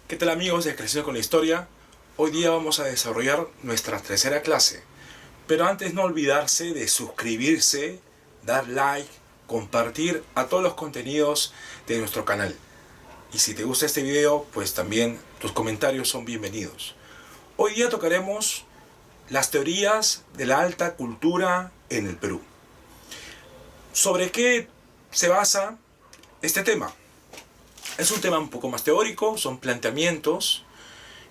¿Qué tal amigos de Creciendo con la Historia? Hoy día vamos a desarrollar nuestra tercera clase. Pero antes no olvidarse de suscribirse, dar like, compartir a todos los contenidos de nuestro canal. Y si te gusta este video, pues también tus comentarios son bienvenidos. Hoy día tocaremos las teorías de la alta cultura en el Perú. ¿Sobre qué se basa este tema? Es un tema un poco más teórico, son planteamientos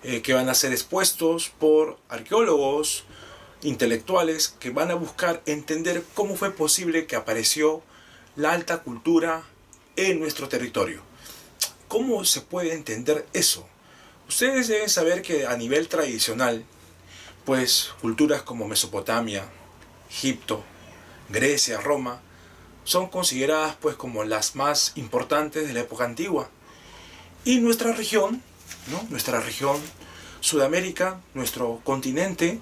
que van a ser expuestos por arqueólogos, intelectuales, que van a buscar entender cómo fue posible que apareció la alta cultura en nuestro territorio. ¿Cómo se puede entender eso? Ustedes deben saber que a nivel tradicional, pues culturas como Mesopotamia, Egipto, Grecia, Roma, son consideradas pues como las más importantes de la época antigua. Y nuestra región, nuestra región Sudamérica, nuestro continente,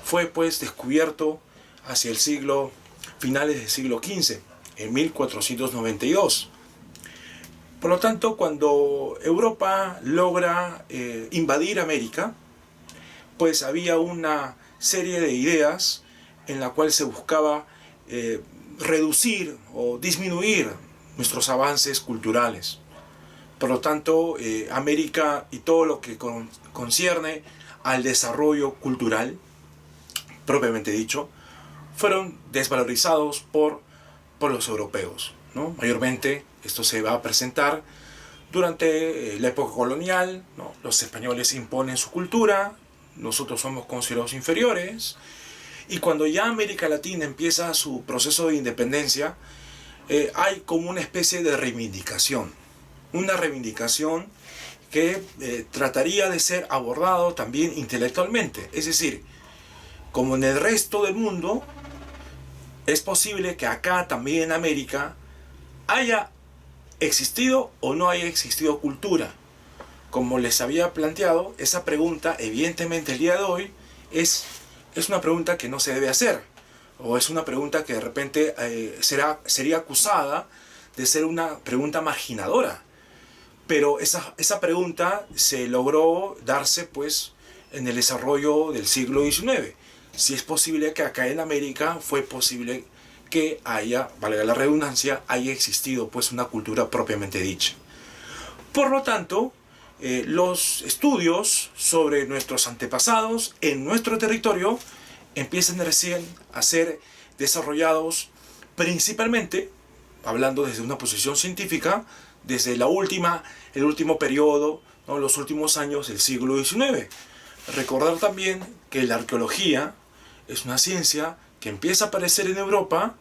fue pues descubierto hacia el finales del siglo XV, en 1492. Por lo tanto, cuando Europa logra invadir América, pues había una serie de ideas en la cual se buscaba reducir o disminuir nuestros avances culturales. Por lo tanto, América y todo lo que concierne al desarrollo cultural, propiamente dicho, fueron desvalorizados por los europeos, ¿no? Mayormente esto se va a presentar durante la época colonial, ¿no? Los españoles imponen su cultura, nosotros somos considerados inferiores, y cuando ya América Latina empieza su proceso de independencia, hay como una especie de reivindicación. Una reivindicación que trataría de ser abordado también intelectualmente. Es decir, como en el resto del mundo, es posible que acá también en América haya existido o no haya existido cultura. Como les había planteado, esa pregunta evidentemente el día de hoy es una pregunta que no se debe hacer. O es una pregunta que de repente sería acusada de ser una pregunta marginadora. Pero esa pregunta se logró darse pues en el desarrollo del siglo XIX. Si es posible que acá en América fue posible que haya, valga la redundancia, haya existido pues una cultura propiamente dicha. Por lo tanto, los estudios sobre nuestros antepasados en nuestro territorio empiezan recién a ser desarrollados principalmente, hablando desde una posición científica, desde el último periodo, ¿no? Los últimos años del siglo XIX. Recordar también que la arqueología es una ciencia que empieza a aparecer en Europa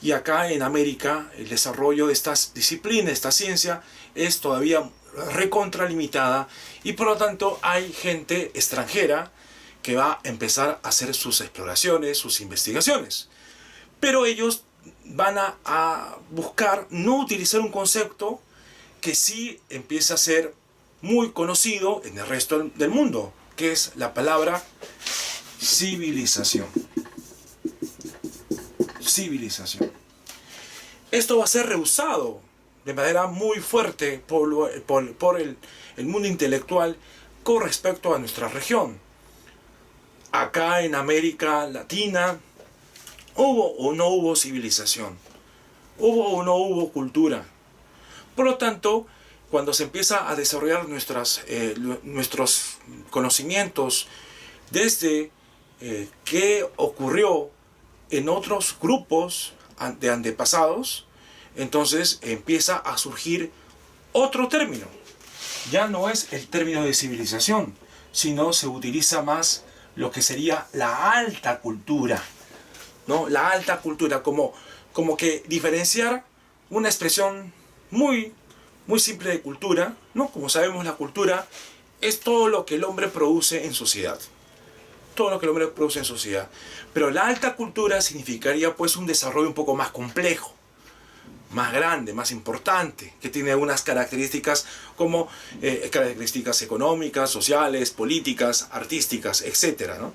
y acá en América el desarrollo de estas disciplinas, esta ciencia, es todavía recontralimitada y por lo tanto hay gente extranjera que va a empezar a hacer sus exploraciones, sus investigaciones. Pero ellos van a buscar no utilizar un concepto que sí empieza a ser muy conocido en el resto del mundo, que es la palabra civilización. Civilización. Esto va a ser rehusado de manera muy fuerte por el mundo intelectual con respecto a nuestra región. Acá en América Latina, ¿hubo o no hubo civilización? ¿Hubo o no hubo cultura? Por lo tanto, cuando se empieza a desarrollar nuestros conocimientos desde qué ocurrió en otros grupos de antepasados, entonces empieza a surgir otro término. Ya no es el término de civilización, sino se utiliza más lo que sería la alta cultura, ¿no? La alta cultura, como que diferenciar una expresión muy muy simple de cultura, ¿no? Como sabemos, la cultura es todo lo que el hombre produce en sociedad. Todo lo que el hombre produce en sociedad. Pero la alta cultura significaría pues un desarrollo un poco más complejo, más grande, más importante, que tiene algunas características como características económicas, sociales, políticas, artísticas, etc., ¿no?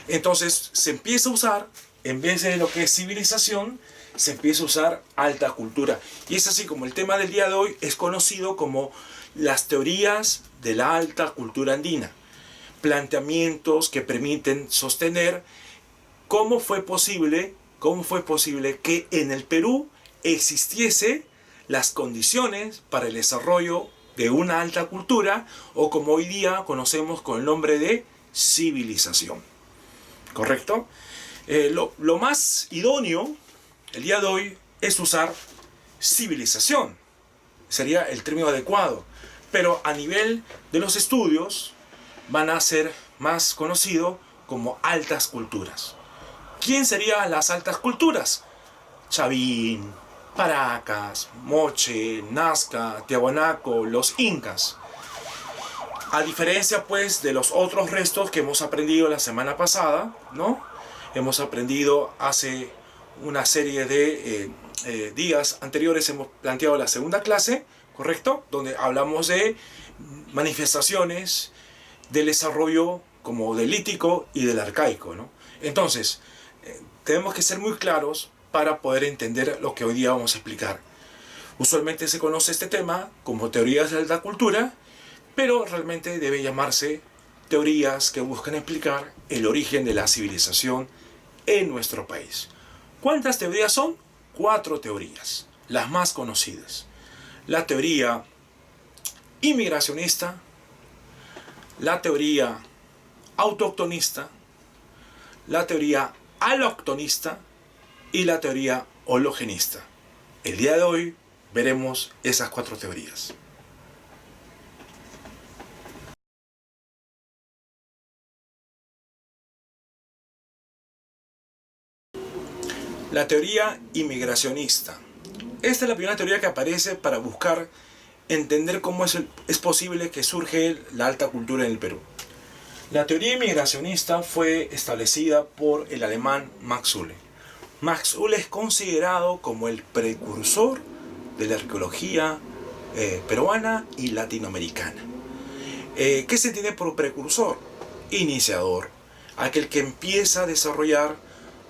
Entonces se empieza a usar, en vez de lo que es civilización, se empieza a usar alta cultura. Y es así como el tema del día de hoy es conocido como las teorías de la alta cultura andina. Planteamientos que permiten sostener cómo fue posible que en el Perú existiese las condiciones para el desarrollo de una alta cultura, o como hoy día conocemos con el nombre de civilización. ¿Correcto? Lo más idóneo el día de hoy es usar civilización. Sería el término adecuado. Pero a nivel de los estudios van a ser más conocidos como altas culturas. ¿Quién serían las altas culturas? Chavín, Paracas, Moche, Nazca, Tiahuanaco, los incas. A diferencia pues de los otros restos que hemos aprendido la semana pasada, ¿no? Hemos aprendido hace una serie de días anteriores, hemos planteado la segunda clase, ¿correcto? Donde hablamos de manifestaciones del desarrollo como del lítico y del arcaico, ¿no? Entonces, tenemos que ser muy claros para poder entender lo que hoy día vamos a explicar. Usualmente se conoce este tema como teorías de alta cultura, pero realmente debe llamarse teorías que buscan explicar el origen de la civilización en nuestro país. ¿Cuántas teorías son? 4 teorías, las más conocidas. La teoría inmigracionista, la teoría autoctonista, la teoría aloctonista y la teoría hologenista. El día de hoy veremos esas 4 teorías. La teoría inmigracionista. Esta es la primera teoría que aparece para buscar entender cómo es posible que surge la alta cultura en el Perú. La teoría inmigracionista fue establecida por el alemán Max Uhle. Max Uhle es considerado como el precursor de la arqueología peruana y latinoamericana. ¿Qué se entiende por precursor? Iniciador, aquel que empieza a desarrollar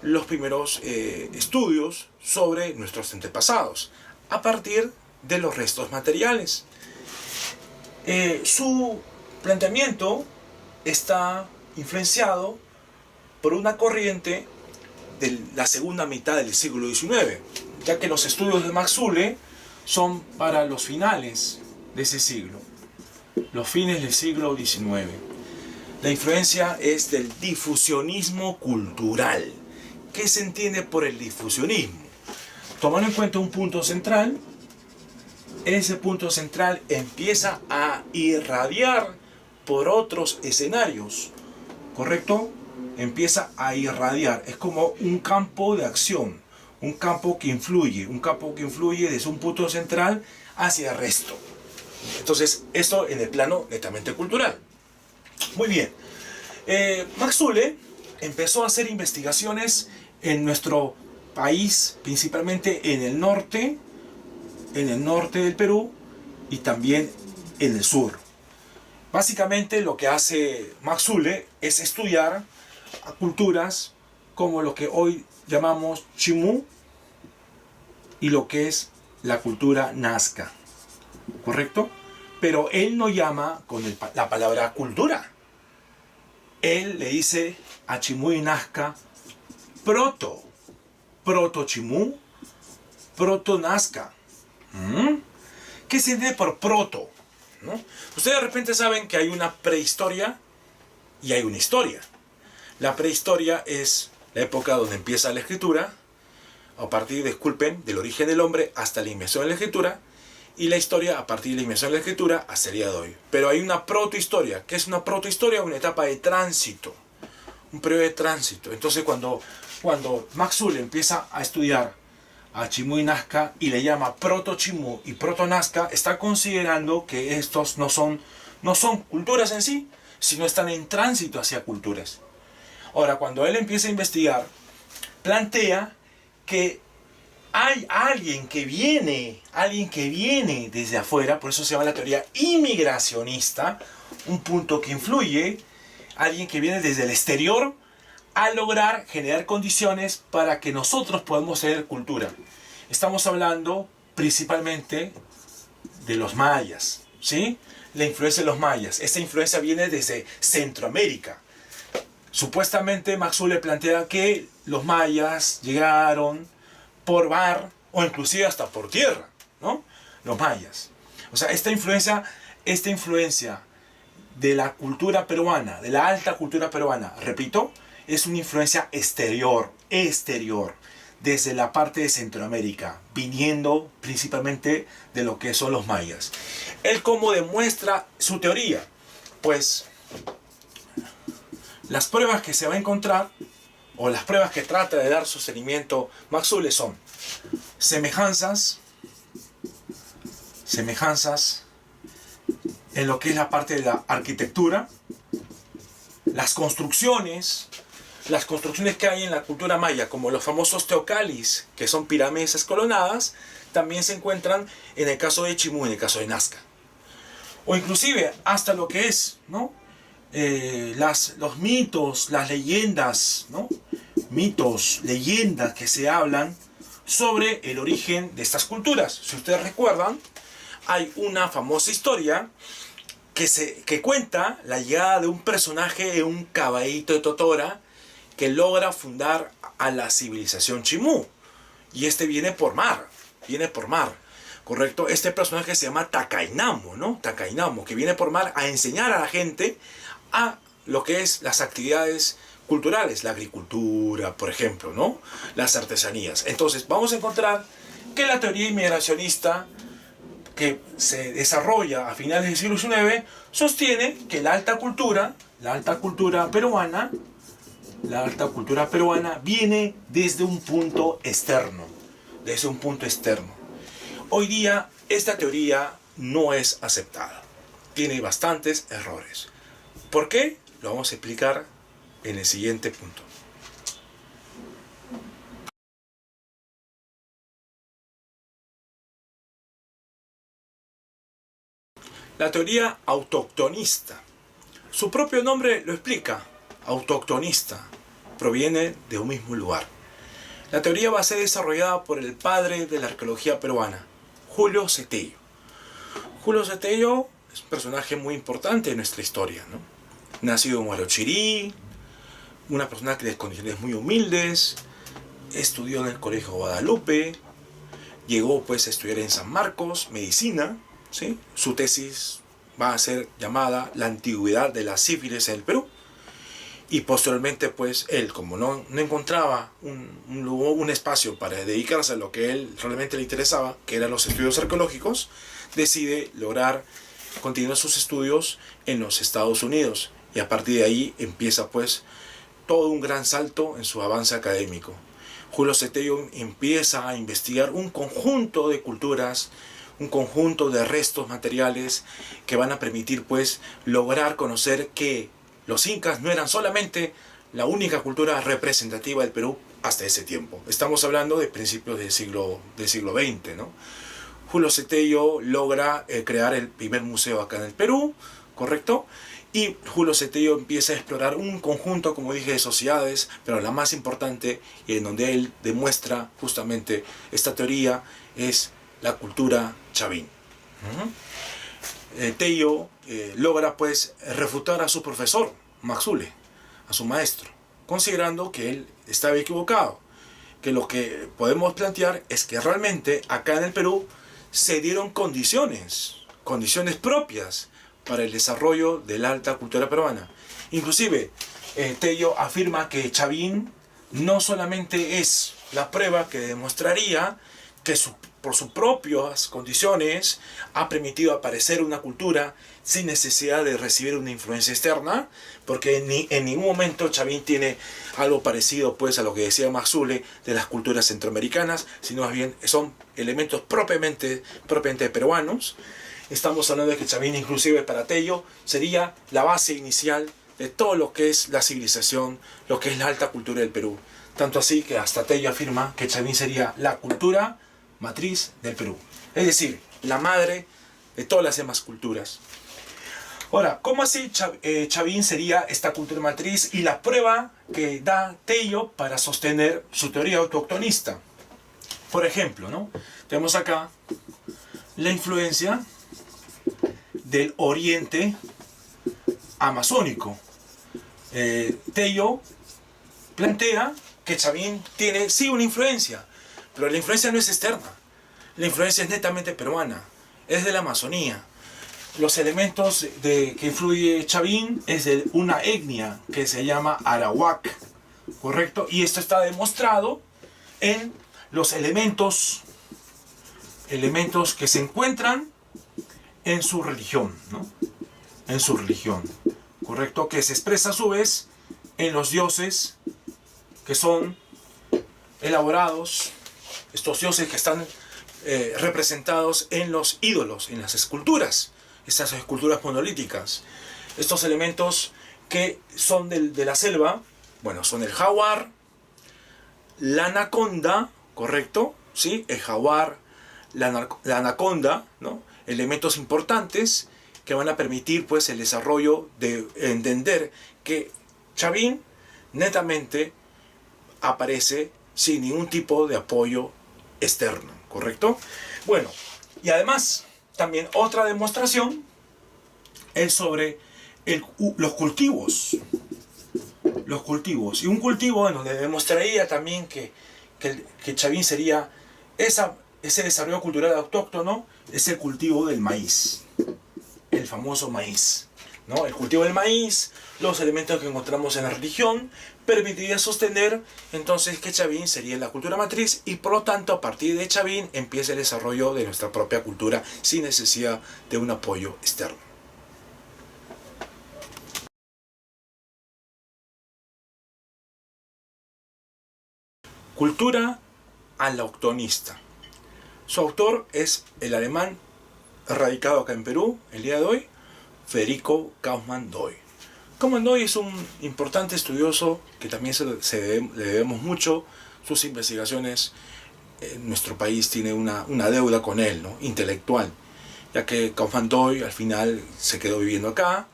los primeros estudios sobre nuestros antepasados a partir de los restos materiales. Su planteamiento está influenciado por una corriente de la segunda mitad del siglo XIX, ya que los estudios de Max Uhle son para los finales de ese siglo, los fines del siglo XIX. La influencia es del difusionismo cultural. ¿Qué se entiende por el difusionismo? Tomando en cuenta un punto central, ese punto central empieza a irradiar por otros escenarios, ¿correcto? Empieza a irradiar, es como un campo de acción, un campo que influye desde un punto central hacia el resto. Entonces, esto en el plano netamente cultural. Muy bien, Max Uhle empezó a hacer investigaciones en nuestro país, principalmente en el norte del Perú y también en el sur. Básicamente lo que hace Max Uhle es estudiar a culturas como lo que hoy llamamos Chimú y lo que es la cultura Nazca, ¿correcto? Pero él no llama con la palabra cultura. Él le dice a Chimú y Nazca proto-Chimú, proto-Nazca. ¿Qué se entiende por proto? ¿No? Ustedes de repente saben que hay una prehistoria y hay una historia. La prehistoria es la época donde empieza la escritura, a partir, del origen del hombre hasta la invención de la escritura, y la historia a partir de la invención de la escritura hasta el día de hoy. Pero hay una protohistoria. ¿Qué es una protohistoria? Una etapa de tránsito, un periodo de tránsito. Entonces cuando Max Uhle empieza a estudiar a Chimú y Nazca y le llama Proto-Chimú y Proto-Nazca, está considerando que estos no son culturas en sí, sino están en tránsito hacia culturas. Ahora, cuando él empieza a investigar, plantea que hay alguien que viene desde afuera, por eso se llama la teoría inmigracionista, un punto que influye, alguien que viene desde el exterior a lograr generar condiciones para que nosotros podamos tener cultura. Estamos hablando principalmente de los mayas, ¿sí? La influencia de los mayas. Esta influencia viene desde Centroamérica. Supuestamente Maxwell le plantea que los mayas llegaron por mar o inclusive hasta por tierra, ¿no? Los mayas. O sea, esta influencia de la cultura peruana, de la alta cultura peruana, repito, es una influencia exterior, desde la parte de Centroamérica, viniendo principalmente de lo que son los mayas. Él cómo demuestra su teoría, pues las pruebas que se va a encontrar, o las pruebas que trata de dar sostenimiento Maxwell son semejanzas en lo que es la parte de la arquitectura, las construcciones que hay en la cultura maya, como los famosos teocalis, que son pirámides escalonadas, también se encuentran en el caso de Chimú, en el caso de Nazca. O inclusive hasta lo que es, ¿no? Los mitos, las leyendas, ¿no? Mitos, leyendas que se hablan sobre el origen de estas culturas. Si ustedes recuerdan, hay una famosa historia que cuenta la llegada de un personaje, un caballito de Totora, que logra fundar a la civilización Chimú. Y este viene por mar, ¿correcto? Este personaje se llama Takainamo, ¿no? Takainamo, que viene por mar a enseñar a la gente a lo que es las actividades culturales, la agricultura, por ejemplo, ¿no? Las artesanías. Entonces, vamos a encontrar que la teoría inmigracionista que se desarrolla a finales del siglo XIX sostiene que la alta cultura peruana viene desde un punto externo, Hoy día esta teoría no es aceptada, tiene bastantes errores. ¿Por qué? Lo vamos a explicar en el siguiente punto. La teoría autoctonista. Su propio nombre lo explica. Autoctonista. Proviene de un mismo lugar. La teoría va a ser desarrollada por el padre de la arqueología peruana, Julio Cetello. Julio Cetello es un personaje muy importante en nuestra historia, ¿no? Nacido en Huarochirí, una persona de condiciones muy humildes, estudió en el Colegio Guadalupe, llegó pues a estudiar en San Marcos, medicina, ¿sí? Su tesis va a ser llamada La antigüedad de la sífilis en el Perú. Y posteriormente, pues, él, como no encontraba un espacio para dedicarse a lo que él realmente le interesaba, que eran los estudios arqueológicos, decide lograr continuar sus estudios en los Estados Unidos. Y a partir de ahí empieza, pues, todo un gran salto en su avance académico. Julio Cetello empieza a investigar un conjunto de culturas, un conjunto de restos materiales que van a permitir, pues, lograr conocer que los incas no eran solamente la única cultura representativa del Perú hasta ese tiempo. Estamos hablando de principios del siglo XX, ¿no? Julio Cetello logra crear el primer museo acá en el Perú, ¿correcto? Y Julio Cetello empieza a explorar un conjunto, como dije, de sociedades, pero la más importante, y en donde él demuestra justamente esta teoría, es la cultura chavín. Tello logra pues refutar a su profesor, Maxwell, a su maestro, considerando que él estaba equivocado, que lo que podemos plantear es que realmente acá en el Perú se dieron condiciones propias para el desarrollo de la alta cultura peruana. Inclusive, Tello afirma que Chavín no solamente es la prueba que demostraría que por sus propias condiciones, ha permitido aparecer una cultura sin necesidad de recibir una influencia externa, porque en ningún momento Chavín tiene algo parecido pues a lo que decía Mazule de las culturas centroamericanas, sino más bien son elementos propiamente peruanos. Estamos hablando de que Chavín, inclusive para Tello, sería la base inicial de todo lo que es la civilización, lo que es la alta cultura del Perú. Tanto así que hasta Tello afirma que Chavín sería la cultura matriz del Perú. Es decir, la madre de todas las demás culturas. Ahora, ¿cómo así Chavín sería esta cultura matriz? Y la prueba que da Tello para sostener su teoría autoctonista. Por ejemplo, ¿no? Tenemos acá la influencia del oriente amazónico. Tello plantea que Chavín tiene sí una influencia, pero la influencia no es externa. La influencia es netamente peruana, es de la Amazonía. Los elementos que influye Chavín es de una etnia que se llama Arawak, ¿correcto? Y esto está demostrado en los elementos que se encuentran en su religión, ¿no? En su religión, ¿correcto? Que se expresa a su vez en los dioses que son elaborados, estos dioses que están representados en los ídolos, en las esculturas, estas esculturas monolíticas. Estos elementos que son de la selva, bueno, son el jaguar, la anaconda, ¿correcto? ¿Sí? El jaguar, la anaconda, ¿no? Elementos importantes que van a permitir pues el desarrollo de entender que Chavín netamente aparece sin ningún tipo de apoyo externo, ¿correcto? Bueno, y además también otra demostración es sobre los cultivos. Los cultivos. Y un cultivo en donde demostraría también que Chavín sería ese desarrollo cultural autóctono, es el cultivo del maíz. El famoso maíz, ¿no? El cultivo del maíz, los elementos que encontramos en la religión, permitiría sostener entonces que Chavín sería la cultura matriz y por lo tanto a partir de Chavín empieza el desarrollo de nuestra propia cultura sin necesidad de un apoyo externo. Cultura alauctonista. Su autor es el alemán radicado acá en Perú el día de hoy, Federico Kauffmann-Doy. Kauffmann-Doy es un importante estudioso que también le debemos mucho. Sus investigaciones en nuestro país tiene una deuda con él, ¿no? Intelectual, ya que Kauffmann-Doy al final se quedó viviendo acá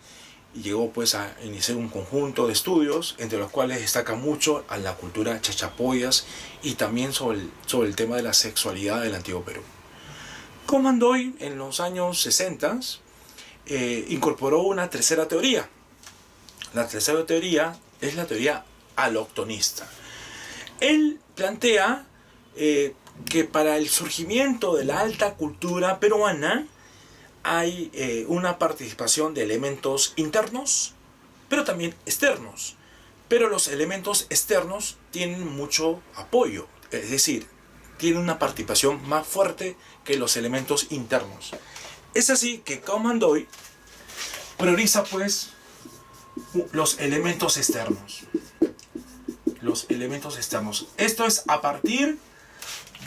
y llegó pues a iniciar un conjunto de estudios entre los cuales destaca mucho a la cultura chachapoyas y también sobre el tema de la sexualidad del antiguo Perú. Kauffmann-Doy en los años 60 incorporó una tercera teoría. La tercera teoría es la teoría alauctonista. Él plantea que para el surgimiento de la alta cultura peruana hay una participación de elementos internos, pero también externos. Pero los elementos externos tienen mucho apoyo, es decir, tienen una participación más fuerte que los elementos internos. Es así que Kauffmann-Doy prioriza pues los elementos externos. Los elementos externos. Esto es a partir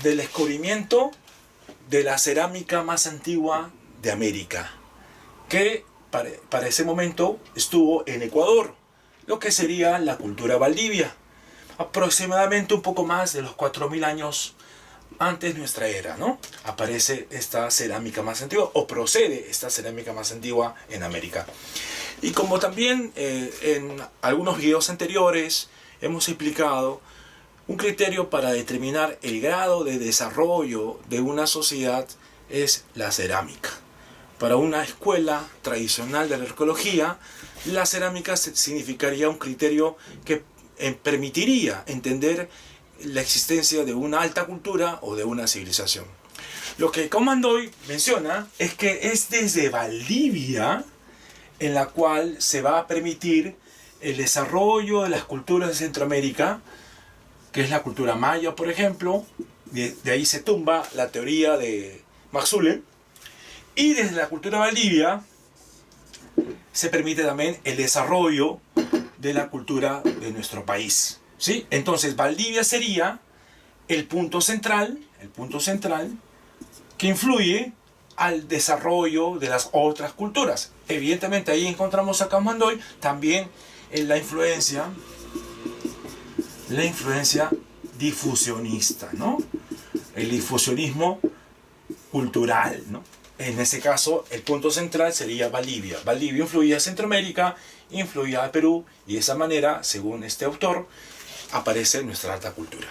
del descubrimiento de la cerámica más antigua de América, que para ese momento estuvo en Ecuador, lo que sería la cultura Valdivia, aproximadamente un poco más de los 4000 años antes de nuestra era, ¿no? Aparece esta cerámica más antigua, o procede esta cerámica más antigua en América. Y como también en algunos videos anteriores hemos explicado, un criterio para determinar el grado de desarrollo de una sociedad es la cerámica. Para una escuela tradicional de la arqueología, la cerámica significaría un criterio que permitiría entender la existencia de una alta cultura o de una civilización. Lo que Kauffmann-Doy menciona es que es desde Valdivia en la cual se va a permitir el desarrollo de las culturas de Centroamérica, que es la cultura maya, por ejemplo, De ahí se tumba la teoría de Max Uhle. Y desde la cultura Valdivia se permite también el desarrollo de la cultura de nuestro país, ¿sí? Entonces Valdivia sería el punto central que influye al desarrollo de las otras culturas. Evidentemente ahí encontramos a Kaumandoy también en la influencia difusionista, ¿no? El difusionismo cultural, ¿no? En ese caso, el punto central sería Valdivia. Valdivia influía a Centroamérica, influía a Perú, y de esa manera, según este autor, aparece nuestra alta cultura.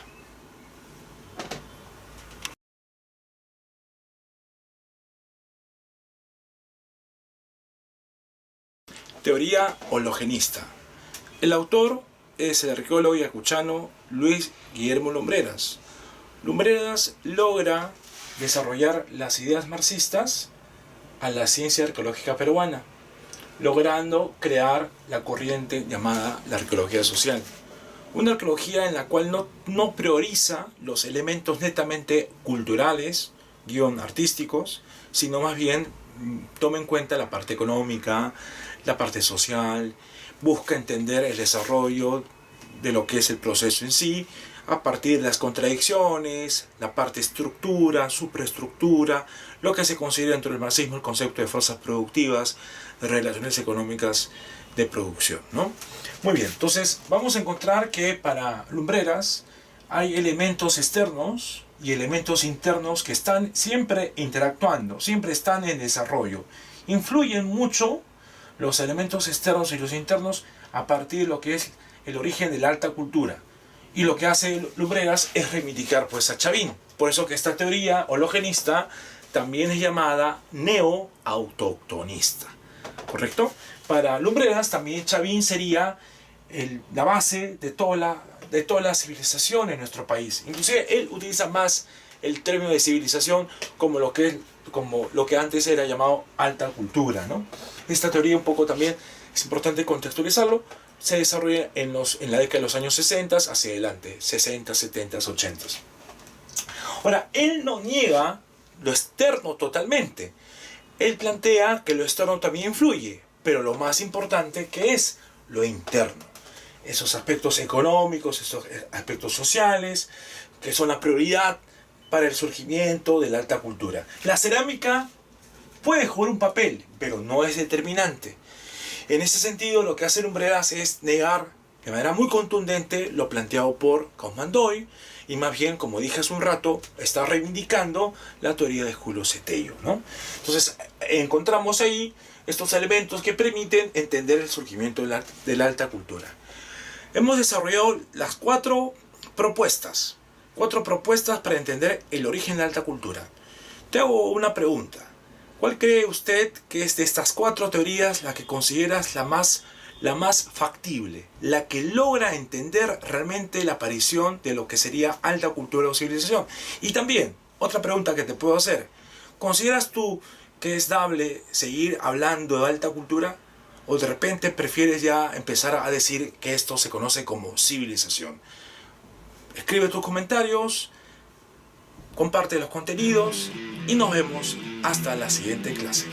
Teoría hologenista. El autor es el arqueólogo ayacuchano Luis Guillermo Lumbreras. Lumbreras logra desarrollar las ideas marxistas a la ciencia arqueológica peruana, logrando crear la corriente llamada la arqueología social. Una arqueología en la cual no prioriza los elementos netamente culturales, artísticos, sino más bien toma en cuenta la parte económica, la parte social, busca entender el desarrollo de lo que es el proceso en sí, a partir de las contradicciones, la parte estructura, superestructura, lo que se considera dentro del marxismo el concepto de fuerzas productivas, de relaciones económicas de producción, ¿no? Muy bien, entonces vamos a encontrar que para Lumbreras hay elementos externos y elementos internos que están siempre interactuando, siempre están en desarrollo. Influyen mucho los elementos externos y los internos a partir de lo que es el origen de la alta cultura. Y lo que hace Lumbreras es reivindicar pues a Chavín. Por eso que esta teoría hologenista también es llamada neo-autoctonista. ¿Correcto? Para Lumbreras también Chavín sería la base de toda la civilización en nuestro país. Inclusive él utiliza más el término de civilización como lo que antes era llamado alta cultura, ¿no? Esta teoría un poco también es importante contextualizarlo. Se desarrolla en la década de los años 60 hacia adelante, 60, 70, 80. Ahora, él no niega lo externo totalmente. Él plantea que lo externo también influye, pero lo más importante que es lo interno. Esos aspectos económicos, esos aspectos sociales, que son la prioridad para el surgimiento de la alta cultura. La cerámica puede jugar un papel, pero no es determinante. En ese sentido, lo que hace Lumbreras es negar de manera muy contundente lo planteado por Kaumandoy, y más bien, como dije hace un rato, está reivindicando la teoría de Julio Cetello, ¿no? Entonces, encontramos ahí estos elementos que permiten entender el surgimiento de la alta cultura. Hemos desarrollado las cuatro propuestas para entender el origen de la alta cultura. Te hago una pregunta. ¿Cuál cree usted que es de estas cuatro teorías la que consideras la más factible, la que logra entender realmente la aparición de lo que sería alta cultura o civilización? Y también, otra pregunta que te puedo hacer, ¿consideras tú que es dable seguir hablando de alta cultura? ¿O de repente prefieres ya empezar a decir que esto se conoce como civilización? Escribe tus comentarios, comparte los contenidos y nos vemos hasta la siguiente clase.